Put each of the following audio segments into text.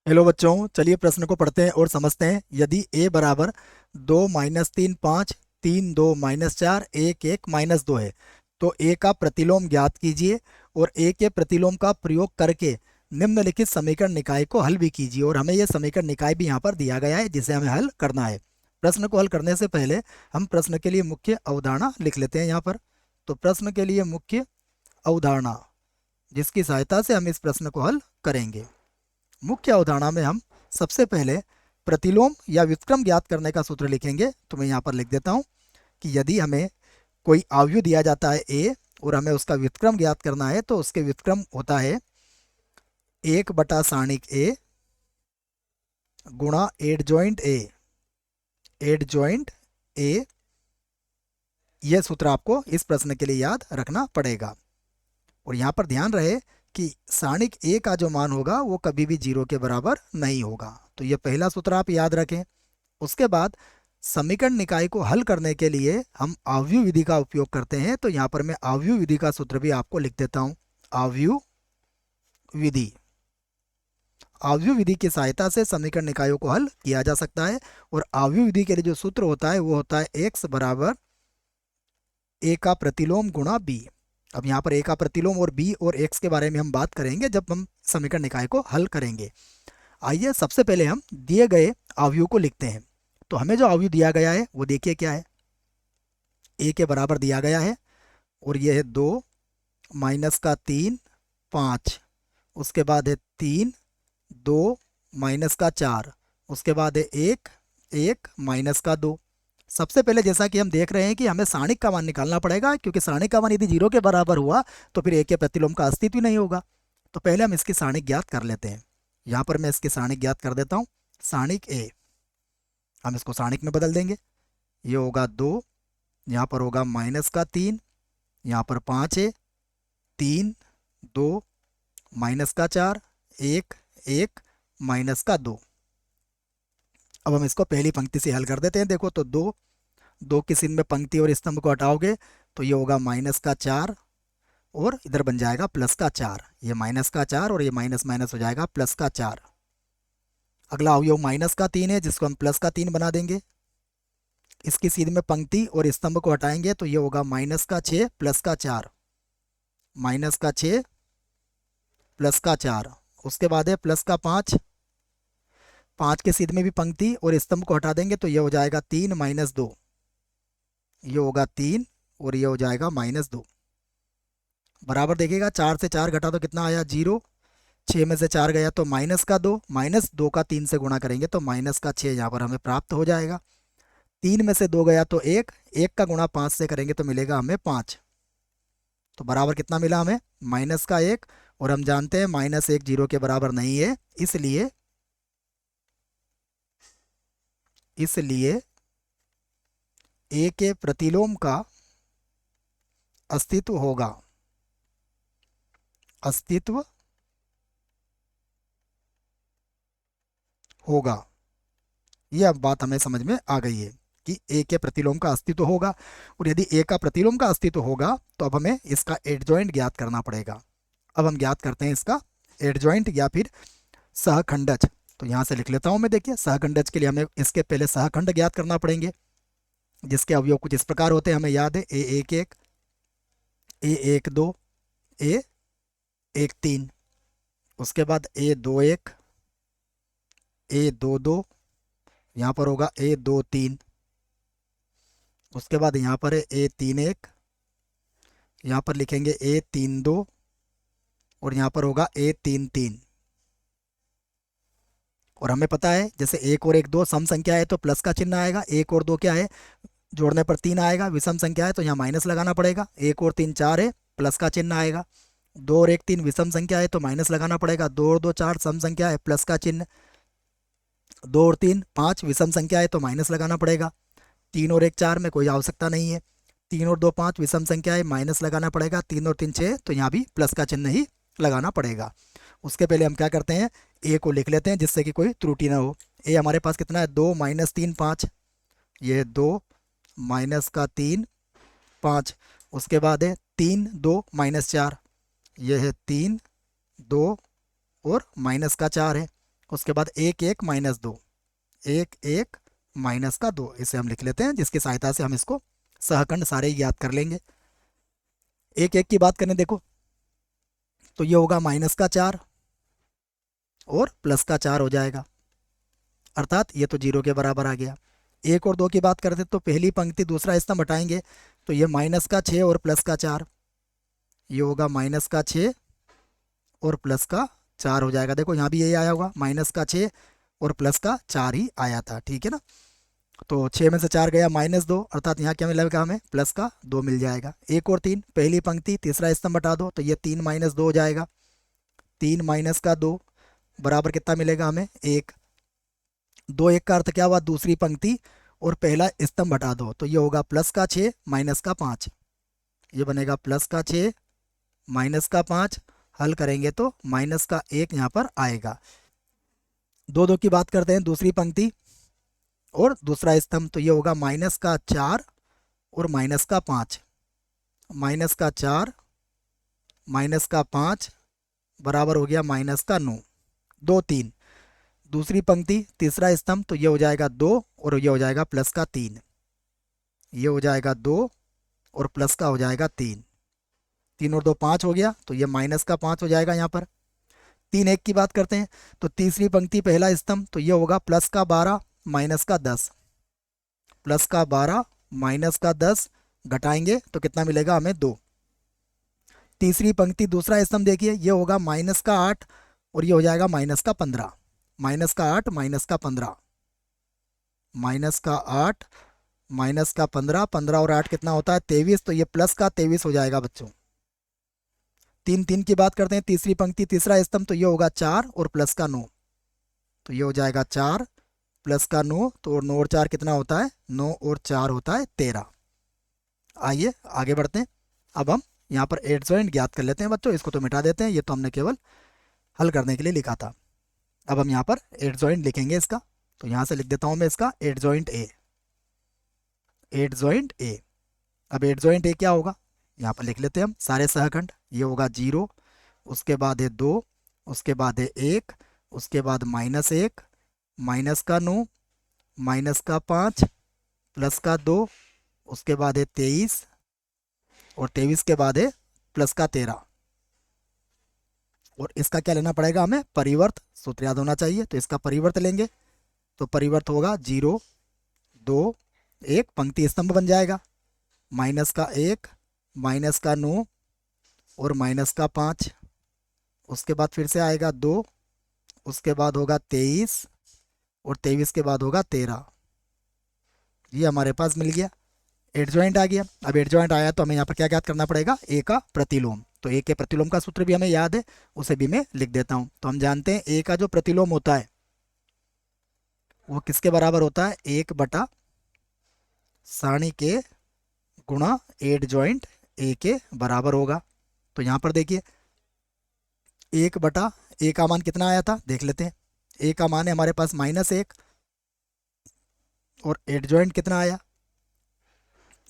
Hello बच्चों, चलिए प्रश्न को पढ़ते हैं और समझते हैं। यदि a बराबर 2 - 3 5, 3 2 - 4, 1 1 - 2 है तो a का प्रतिलोम ज्ञात कीजिए और a के प्रतिलोम का प्रयोग करके निम्नलिखित समीकरण निकाय को हल भी कीजिए। और हमें यह समीकरण निकाय भी यहाँ पर दिया गया है जिसे हमें हल करना है। प्रश्न को हल करने से पहले हम प्रश्न के लिए मुख्य अवधारणा लिख लेते हैं यहाँ पर। तो प्रश्न के लिए मुख्य अवधारणा जिसकी सहायता से हम इस प्रश्न को हल करेंगे। मुख्य अवधारणा में हम सबसे पहले प्रतिलोम या व्युत्क्रम ज्ञात करने का सूत्र लिखेंगे। तो मैं यहाँ पर लिख देता हूँ कि यदि हमें कोई अवयव दिया जाता है ए और हमें उसका व्युत्क्रम ज्ञात करना है तो उसके व्युत्क्रम होता है 1/सारणिक ए गुणा एड जॉइंट ए। यह सूत्र आपको इस प्रश्न के लिए याद रखना पड़ेगा। और यहाँ पर ध्यान रहे कि सारणिक ए का जो मान होगा वो कभी भी 0 के बराबर नहीं होगा। तो ये पहला सूत्र आप याद रखें। उसके बाद समीकरण निकाय को हल करने के लिए हम आव्यूह विधि का उपयोग करते हैं। तो यहाँ पर मैं आव्यूह विधि का सूत्र भी आपको लिख देता हूँ। आव्यूह विधि, आव्यूह विधि की सहायता से समीकरण निकायों को हल किया जा सकता है। और आव्यूह विधि के लिए जो सूत्र होता है वो होता है x बराबर a का प्रतिलोम गुणा b। अब यहाँ पर a का प्रतिलोम और b और x के बारे में हम बात करेंगे जब हम समीकरण निकाय को हल करेंगे। आइए सबसे पहले हम दिए गए अवयव को लिखते हैं। तो हमें जो अवयव दिया गया है वो देखिए क्या है। a के बराबर दिया गया है और ये है 2 - 3 5। उसके बाद है 3 2 - 4। उसके बाद है 1 1 - 2। सबसे पहले जैसा कि हम देख रहे हैं कि हमें सारणिक का मान निकालना पड़ेगा, क्योंकि सारणिक का मान यदि 0 के बराबर हुआ तो फिर a के प्रतिलोम का अस्तित्व ही नहीं होगा। तो पहले हम इसकी सारणिक ज्ञात कर लेते हैं। यहाँ पर मैं इसकी सारणिक ज्ञात कर देता हूँ। सारणिक a, हम इसको सारणिक में बदल देंगे। ये होगा 2, यहाँ पर होगा -3, यहाँ पर 5 है, 3 2 -4, 1 1 -2। अब हम इसको पहली पंक्ति से हल कर देते हैं। देखो तो 2 की सीन में पंक्ति और स्तंभ को हटाओगे तो ये होगा -4 और इधर बन जाएगा +4। ये -4 और ये माइनस माइनस हो जाएगा +4। अगला अवयव -3 है जिसको हम +3 बना देंगे। इसकी सीध में पंक्ति और स्तंभ को हटाएंगे तो ये होगा -6 +4, -6 +4। उसके बाद है +5। 5 के सीध में भी पंक्ति और स्तंभ को हटा देंगे तो ये हो जाएगा 3 - 2। ये होगा 3 और ये हो जाएगा -2। बराबर देखिएगा, 4 से 4 घटा तो कितना आया 0। 6 में से 4 गया तो -2, -2 का 3 से गुणा करेंगे तो -6 यहाँ पर हमें प्राप्त हो जाएगा। 3 में से 2 गया तो 1, 1 का गुणा 5 से करेंगे तो मिलेगा हमें 5। तो बराबर कितना मिला हमें -1। और हम जानते हैं -1 0 के बराबर नहीं है, इसलिए a के प्रतिलोम का अस्तित्व होगा। अस्तित्व होगा। यह अब बात हमें समझ में आ गई है कि a के प्रतिलोम का अस्तित्व होगा। और यदि a का प्रतिलोम का अस्तित्व होगा तो अब हमें इसका एडजॉइंट ज्ञात करना पड़ेगा। अब हम ज्ञात करते हैं इसका एडजॉइंट या फिर सहखंडज। तो यहाँ से लिख लेता हूँ मैं। देखिए सहखंडज के लिए हमें इसके पहले सहखंड ज्ञात करना पड़ेंगे जिसके अवयव कुछ इस प्रकार होते हैं। हमें याद है A11, A12, A13। उसके बाद A21, A22, यहाँ पर होगा A23। उसके बाद यहाँ पर है A31, यहाँ पर लिखेंगे A32 और यहाँ पर होगा A33। और हमें पता है जैसे 1 और 1 2 सम संख्या है तो प्लस का चिन्ह आएगा। 1 और 2 क्या है, जोड़ने पर 3 आएगा। विषम संख्या है तो यहाँ माइनस लगाना पड़ेगा। 1 और 3 4 है, प्लस का चिन्ह आएगा। 2 और 1 3 विषम संख्या है तो माइनस लगाना पड़ेगा। 2 और 2 4 सम संख्या है, प्लस का चिन्ह। 2 और 3 5 विषम संख्या है तो माइनस लगाना पड़ेगा। 3 और 1 4 में कोई आवश्यकता नहीं है। 3 और 2 5 विषम संख्या है, माइनस लगाना पड़ेगा। 3 और 3 6 तो यहाँ भी प्लस का चिन्ह ही लगाना पड़ेगा। उसके पहले हम क्या करते हैं, ए को लिख लेते हैं जिससे कि कोई त्रुटि ना हो। ए हमारे पास कितना है 2 - 3 5। ये 2 - 3 5। उसके बाद है 3 2 - 4। यह है 3 2 और -4 है। उसके बाद एक एक माइनस दो, एक एक माइनस का दो, इसे हम लिख लेते हैं, जिसकी सहायता से हम इसको सहखंड सारे ही याद कर लेंगे। एक एक की बात करें देखो, तो ये होगा माइनस का 4 और प्लस का 4 हो जाएगा, अर्थात ये तो जीरो के बराबर आ गया। एक और दो की बात करते तो पहली पंक्ति दूसरा स्तंभ हटाएंगे, तो ये माइनस का 6 और प्लस का 4, ये होगा माइनस का 6 और प्लस का 4 हो जाएगा। देखो यहाँ भी यही आया होगा, माइनस का 6 और प्लस का 4 ही आया था, ठीक है ना। तो 6 में से 4 गया -2, अर्थात यहाँ क्या मिलेगा हमें, प्लस का 2 मिल जाएगा। एक और 3, पहली पंक्ति तीसरा स्तंभ हटा दो, तो ये 3 - 2 हो जाएगा, 3 माइनस का 2 बराबर कितना मिलेगा हमें, 1। 2 1 का अर्थ क्या हुआ, दूसरी पंक्ति और पहला स्तंभ हटा दो, तो ये होगा प्लस का 6 माइनस का 5, ये बनेगा प्लस का 6 माइनस का 5, हल करेंगे तो माइनस का 1 यहाँ पर आएगा। 2 2 की बात करते हैं, दूसरी पंक्ति और दूसरा स्तंभ, तो ये होगा माइनस का 4 और माइनस का 5, माइनस का 4 माइनस का 5 बराबर हो गया माइनस का 9। 2 3, दूसरी पंक्ति तीसरा स्तंभ, तो ये हो जाएगा 2 और ये हो जाएगा प्लस का 3, ये हो जाएगा 2 और प्लस का हो जाएगा 3, 3 और 2 5 हो गया, तो ये माइनस का 5 हो जाएगा यहाँ पर। 3 1 की बात करते हैं, तो तीसरी पंक्ति पहला स्तंभ, तो ये होगा प्लस का 12 माइनस का 10, प्लस का 12 माइनस का 10 घटाएंगे तो कितना मिलेगा हमें, 2। तीसरी पंक्ति दूसरा स्तंभ देखिए, ये होगा माइनस का 8 और ये हो जाएगा माइनस का 15, माइनस का 8 माइनस का 15, माइनस का 8 माइनस का 15, 15 और 8 कितना होता है, 23, तो ये प्लस का 23 हो जाएगा बच्चों। 3 3 की बात करते हैं, तीसरी पंक्ति तीसरा स्तंभ, तो ये होगा 4 और प्लस का 9, तो ये हो जाएगा 4 प्लस का 9, तो 9 और 4 कितना होता है, 9 और 4 होता है 13। आइए आगे बढ़ते हैं। अब हम यहाँ पर एडजॉइंट ज्ञात कर लेते हैं बच्चों, इसको तो मिटा देते हैं, ये तो हमने केवल हल करने के लिए लिखा था। अब हम यहाँ पर एडजॉइंट लिखेंगे इसका, तो यहाँ से लिख देता हूँ मैं इसका एडजॉइंट ए, एडजॉइंट ए। अब एडजॉइंट ए क्या होगा, यहाँ पर लिख लेते हैं हम सारे सहखंड, ये होगा 0, उसके बाद है 2, उसके बाद है 1, उसके बाद -1, माइनस का 9, माइनस का 5, प्लस का 2, उसके बाद है 23 और 23 के बाद है प्लस का 13। और इसका क्या लेना पड़ेगा हमें, परिवर्त, सूत्र याद होना चाहिए, तो इसका परिवर्त लेंगे, तो परिवर्त होगा 0 2 1, पंक्ति स्तंभ बन जाएगा, माइनस का 1 माइनस का 9 और माइनस का 5, उसके बाद फिर से आएगा 2, उसके बाद होगा 23 और 23 के बाद होगा 13, ये हमारे पास मिल गया, एडजॉइंट आ गया। अब एडजॉइंट आया तो हमें यहाँ पर क्या याद करना पड़ेगा, ए का प्रतिलोम, तो ए के प्रतिलोम का सूत्र भी हमें याद है, उसे भी मैं लिख देता हूँ। तो हम जानते हैं ए का जो प्रतिलोम होता है वो किसके बराबर होता है, 1 सारणी के गुणा एडजॉइंट ए के बराबर होगा। तो यहाँ पर देखिए 1 ए का मान कितना आया था, देख लेते हैं। ए का मान है हमारे पास -1 और एडजॉइंट कितना आया,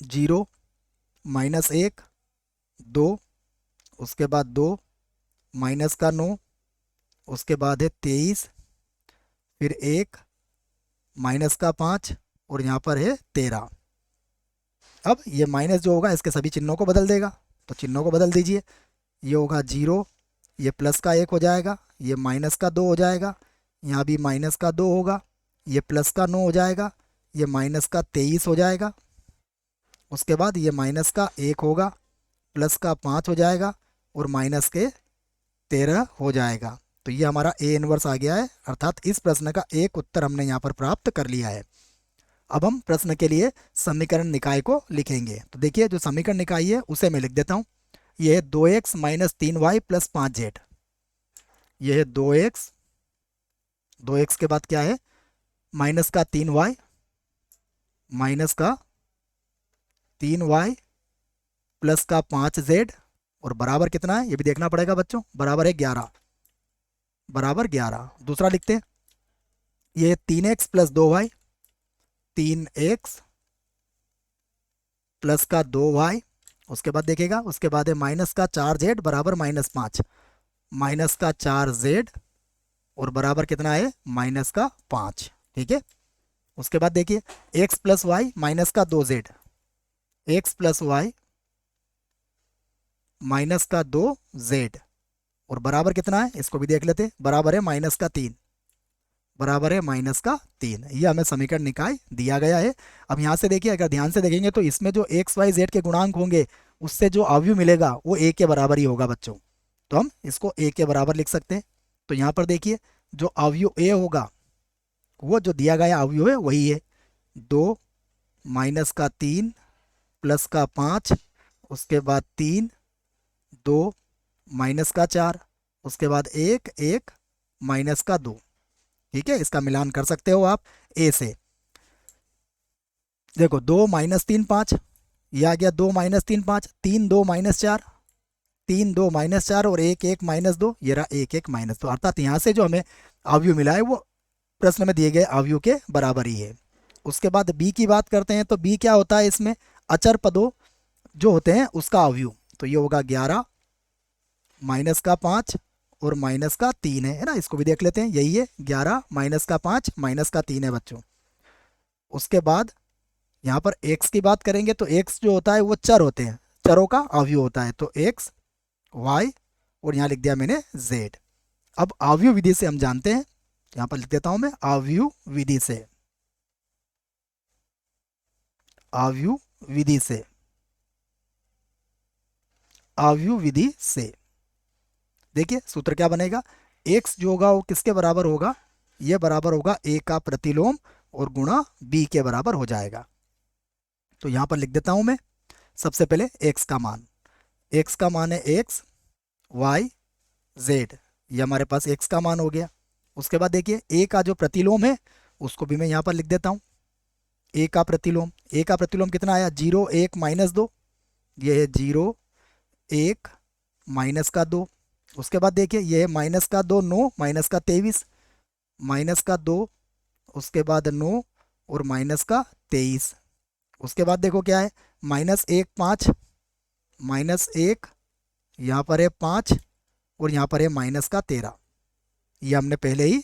0 -1 2, उसके बाद 2 माइनस का 9, उसके बाद है 23, फिर 1 माइनस का 5 और यहाँ पर है 13। अब ये माइनस जो होगा इसके सभी चिन्हों को बदल देगा, तो चिन्हों को बदल दीजिए, ये होगा 0, ये प्लस का 1 हो जाएगा, ये माइनस का 2 हो जाएगा, यहाँ भी माइनस का 2 होगा, ये प्लस का 9 हो जाएगा, ये माइनस का 23 हो जाएगा, उसके बाद ये माइनस का 1 होगा, प्लस का 5 हो जाएगा और माइनस के 13 हो जाएगा। तो ये हमारा ए इनवर्स आ गया है, अर्थात इस प्रश्न का एक उत्तर हमने यहाँ पर प्राप्त कर लिया है। अब हम प्रश्न के लिए समीकरण निकाय को लिखेंगे। तो देखिए जो समीकरण निकाय है उसे मैं लिख देता हूँ, ये है 2x - 3y + 5z, ये है 2x, 2x के बाद क्या है, माइनस का 3y, माइनस का 3y प्लस का 5z और बराबर कितना है ये भी देखना पड़ेगा बच्चों, बराबर है 11, बराबर 11। दूसरा लिखते हैं, ये 3x + 2y, 3x प्लस का 2y, उसके बाद देखेगा, उसके बाद है माइनस का 4z बराबर -5, माइनस का 4z और बराबर कितना है -5। ठीक है। उसके बाद देखिए x प्लस वाई माइनस का 2z, x plus Y minus का 2z और बराबर कितना है, इसको भी देख लेते हैं, बराबर है -3, बराबर है -3। ये हमें समीकरण निकाय दिया गया है। अब यहाँ से देखिए, अगर ध्यान से देखेंगे तो इसमें जो एक्स वाई जेड के गुणांक होंगे उससे जो अवयव मिलेगा वो ए के बराबर ही होगा बच्चों, तो हम इसको ए के बराबर लिख सकते हैं। तो यहाँ पर देखिए जो अवयव ए होगा वो जो दिया गया अवयव है वही है, 2 माइनस का 3 प्लस का 5, उसके बाद 3, 2 माइनस का 4, उसके बाद 1 1 माइनस का 2। ठीक है, इसका मिलान कर सकते हो आप ए से। देखो 2 माइनस 3 5, यह आ गया 2 माइनस 3 5, 3 2 माइनस 4, 3 2 माइनस 4 और 1 1 माइनस 2, ये रहा 1 1 माइनस 2। अर्थात यहाँ से जो हमें अवयव मिला है वो प्रश्न में दिए गए अवयव के बराबर ही है। उसके बाद बी की बात करते हैं तो बी क्या होता है, इसमें अचर पदों जो होते हैं उसका अवयव, तो ये होगा 11 माइनस का 5 और माइनस का 3 है ना, इसको भी देख लेते हैं, यही है 11 माइनस का 5 माइनस का 3 है बच्चों। उसके बाद यहाँ पर x की बात करेंगे तो x जो होता है वो चर होते हैं, चरों का अवयव होता है, तो x y और यहाँ लिख दिया मैंने z। अब अवयव विधि से हम जानते हैं, यहाँ पर लिख देता हूं मैं, अवयव विधि से, अवयव विधि से, अवयव विधि से देखिए सूत्र क्या बनेगा, x जो होगा वो किसके बराबर होगा, ये बराबर होगा a का प्रतिलोम और गुणा b के बराबर हो जाएगा। तो यहां पर लिख देता हूं मैं, सबसे पहले x का मान, x का मान है x y z, ये हमारे पास x का मान हो गया। उसके बाद देखिए a का जो प्रतिलोम है उसको भी मैं यहाँ पर लिख देता हूँ, a का प्रतिलोम, a का प्रतिलोम कितना आया 0 1 माइनस 2, ये है 0 1 माइनस का 2। उसके बाद देखिए ये है माइनस का 2 9 माइनस का 23, माइनस का 2, उसके बाद 9 और माइनस का 23। उसके बाद देखो क्या है -1 5, -1 यहाँ पर है 5 और यहाँ पर है माइनस का 13, ये हमने पहले ही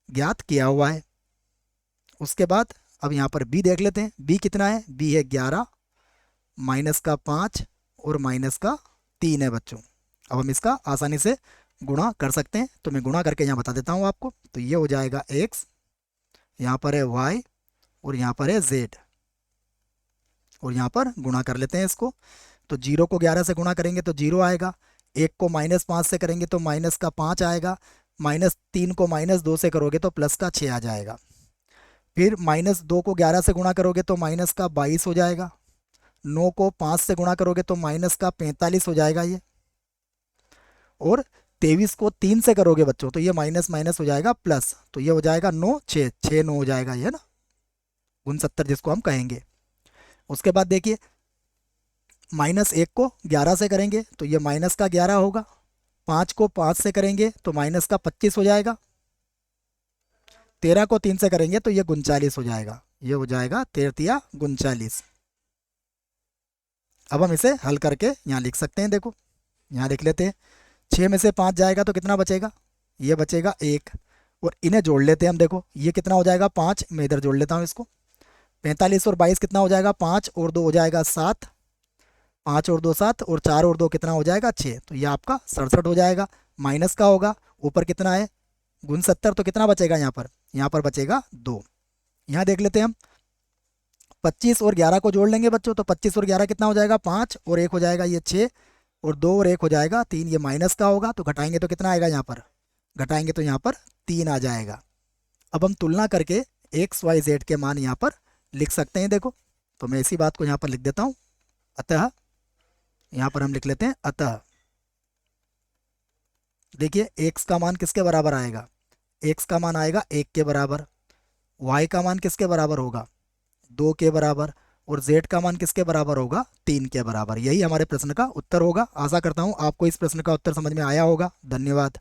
ज्ञात किया हुआ है। उसके बाद अब यहाँ पर b देख लेते हैं, b कितना है, b है 11 माइनस का 5 और माइनस का 3 है बच्चों। अब हम इसका आसानी से गुणा कर सकते हैं, तो मैं गुणा करके यहाँ बता देता हूँ आपको। तो ये हो जाएगा x, यहाँ पर है y और यहाँ पर है z और यहाँ पर गुणा कर लेते हैं इसको। तो 0 को 11 से गुणा करेंगे तो 0 आएगा, 1 को -5 से करेंगे तो माइनस का 5 आएगा, -3 को -2 से करोगे तो प्लस का 6 आ जाएगा, फिर -2 को 11 से गुणा करोगे तो माइनस का 22 हो जाएगा, 9 को 5 से गुणा करोगे तो माइनस का 45 हो जाएगा ये, और 23 को 3 से करोगे बच्चों तो ये माइनस माइनस हो जाएगा प्लस, तो ये हो जाएगा 9 6 6 9 हो जाएगा ये ना, 69 जिसको हम कहेंगे। उसके बाद देखिए -1 को 11 से करेंगे तो ये माइनस का 11 होगा, 5 को 5 से करेंगे तो माइनस का 25 हो जाएगा, 13 को 3 से करेंगे तो ये 39 हो जाएगा, ये हो जाएगा 13 39। अब हम इसे हल करके यहाँ लिख सकते हैं, देखो यहाँ लिख लेते हैं, 6 में से 5 जाएगा तो कितना बचेगा, ये बचेगा 1, और इन्हें जोड़ लेते हैं हम, देखो ये कितना हो जाएगा 5, मैं इधर जोड़ लेता हूँ इसको, 45 और 22 कितना हो जाएगा 5 और 2 हो जाएगा 7, 5 और 2 7 और 4 और 2 कितना हो जाएगा 6, तो ये आपका 67 हो जाएगा। माइनस का होगा, ऊपर कितना है 69, तो कितना बचेगा यहाँ पर बचेगा 2। यहाँ देख लेते हैं हम, 25 और 11 को जोड़ लेंगे बच्चों, तो 25 और 11 कितना हो जाएगा 5 और 1 हो जाएगा ये 6 और 2 और 1 हो जाएगा 3, ये माइनस का होगा, तो घटाएंगे तो कितना आएगा यहाँ पर, घटाएंगे तो यहाँ पर 3 आ जाएगा। अब हम तुलना करके एक्स वाई जेड के मान यहाँ पर लिख सकते हैं, देखो तो मैं इसी बात को यहाँ पर लिख देता हूँ, अतः यहाँ पर हम लिख लेते हैं, अतः देखिए x का मान किसके बराबर आएगा, x का मान आएगा 1 के बराबर, y का मान किसके बराबर होगा 2 के बराबर, और z का मान किसके बराबर होगा 3 के बराबर। यही हमारे प्रश्न का उत्तर होगा। आशा करता हूँ आपको इस प्रश्न का उत्तर समझ में आया होगा। धन्यवाद।